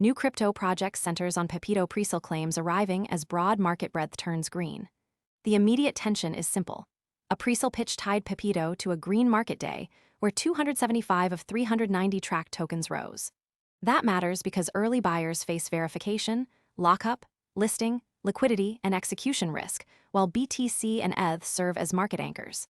New crypto project centers on Pepeto presale claims arriving as broad market breadth turns green. The immediate tension is simple. A presale pitch tied Pepeto to a green market day where 275 of 390 Trac tokens rose. That matters because early buyers face verification, lockup, listing, liquidity, and execution risk, while BTC and ETH serve as market anchors.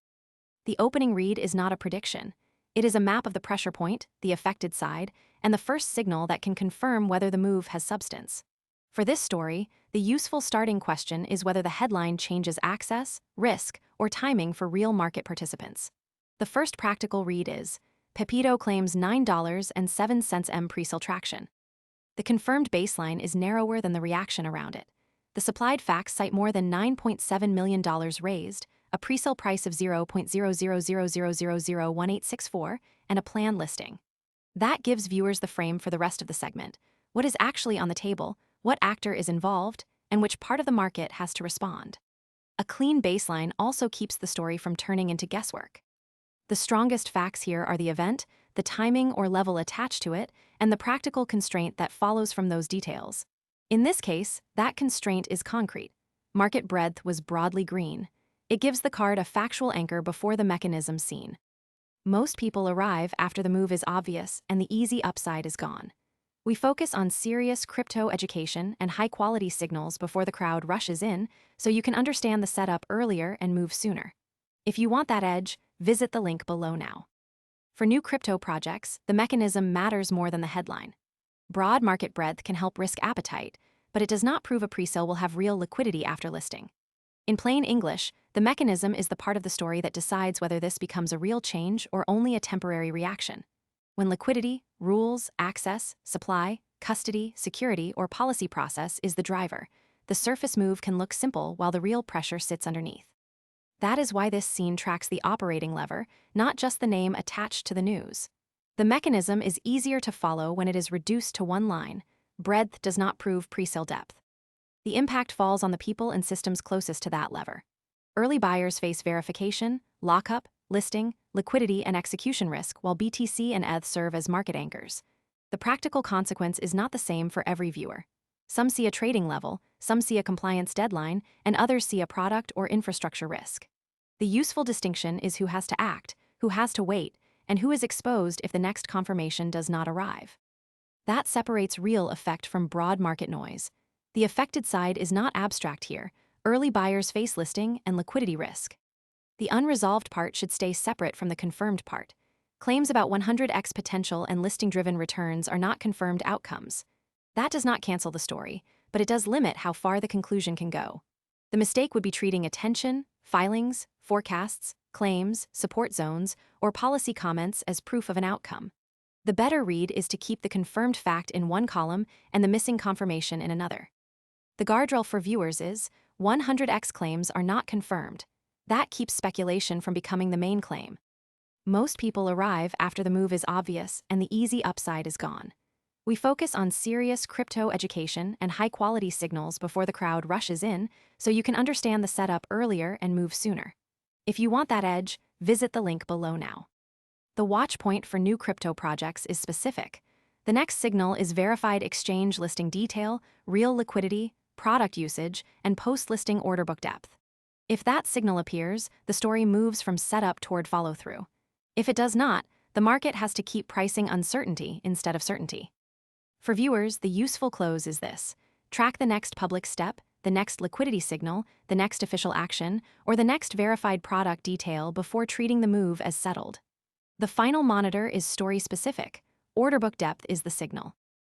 The opening read is not a prediction. It is a map of the pressure point, the affected side, and the first signal that can confirm whether the move has substance. For this story, the useful starting question is whether the headline changes access, risk, or timing for real market participants. The first practical read is, Pepeto claims $9.07 M presale traction. The confirmed baseline is narrower than the reaction around it. The supplied facts cite more than $9.7 million raised, a presale price of 0.0000001864, and a planned listing. That gives viewers the frame for the rest of the segment: what is actually on the table, what actor is involved, and which part of the market has to respond. A clean baseline also keeps the story from turning into guesswork. The strongest facts here are the event, the timing or level attached to it, and the practical constraint that follows from those details. In this case, that constraint is concrete. Market breadth was broadly green. It gives the card a factual anchor before the mechanism seen. Most people arrive after the move is obvious and the easy upside is gone. We focus on serious crypto education and high-quality signals before the crowd rushes in, so you can understand the setup earlier and move sooner. If you want that edge, visit the link below now. For new crypto projects, the mechanism matters more than the headline. Broad market breadth can help risk appetite, but it does not prove a presale will have real liquidity after listing. In plain English, the mechanism is the part of the story that decides whether this becomes a real change or only a temporary reaction. When liquidity, rules, access, supply, custody, security, or policy process is the driver, the surface move can look simple while the real pressure sits underneath. That is why this scene tracks the operating lever, not just the name attached to the news. The mechanism is easier to follow when it is reduced to one line: breadth does not prove presale depth. The impact falls on the people and systems closest to that lever. Early buyers face verification, lockup, listing, liquidity, and execution risk, while BTC and ETH serve as market anchors. The practical consequence is not the same for every viewer. Some see a trading level, some see a compliance deadline, and others see a product or infrastructure risk. The useful distinction is who has to act, who has to wait, and who is exposed if the next confirmation does not arrive. That separates real effect from broad market noise. The affected side is not abstract here. Early buyers face listing and liquidity risk. The unresolved part should stay separate from the confirmed part. Claims about 100x potential and listing-driven returns are not confirmed outcomes. That does not cancel the story, but it does limit how far the conclusion can go. The mistake would be treating attention, filings, forecasts, claims, support zones, or policy comments as proof of an outcome. The better read is to keep the confirmed fact in one column and the missing confirmation in another. The guardrail for viewers is, 100x claims are not confirmed. That keeps speculation from becoming the main claim. Most people arrive after the move is obvious and the easy upside is gone. We focus on serious crypto education and high-quality signals before the crowd rushes in, so you can understand the setup earlier and move sooner. If you want that edge, visit the link below now. The watch point for new crypto projects is specific. The next signal is verified exchange listing detail, real liquidity, product usage, and post-listing order book depth. If that signal appears, the story moves from setup toward follow-through. If it does not, the market has to keep pricing uncertainty instead of certainty. For viewers, the useful close is this: track the next public step, the next liquidity signal, the next official action, or the next verified product detail before treating the move as settled. The final monitor is story-specific. Order book depth is the signal.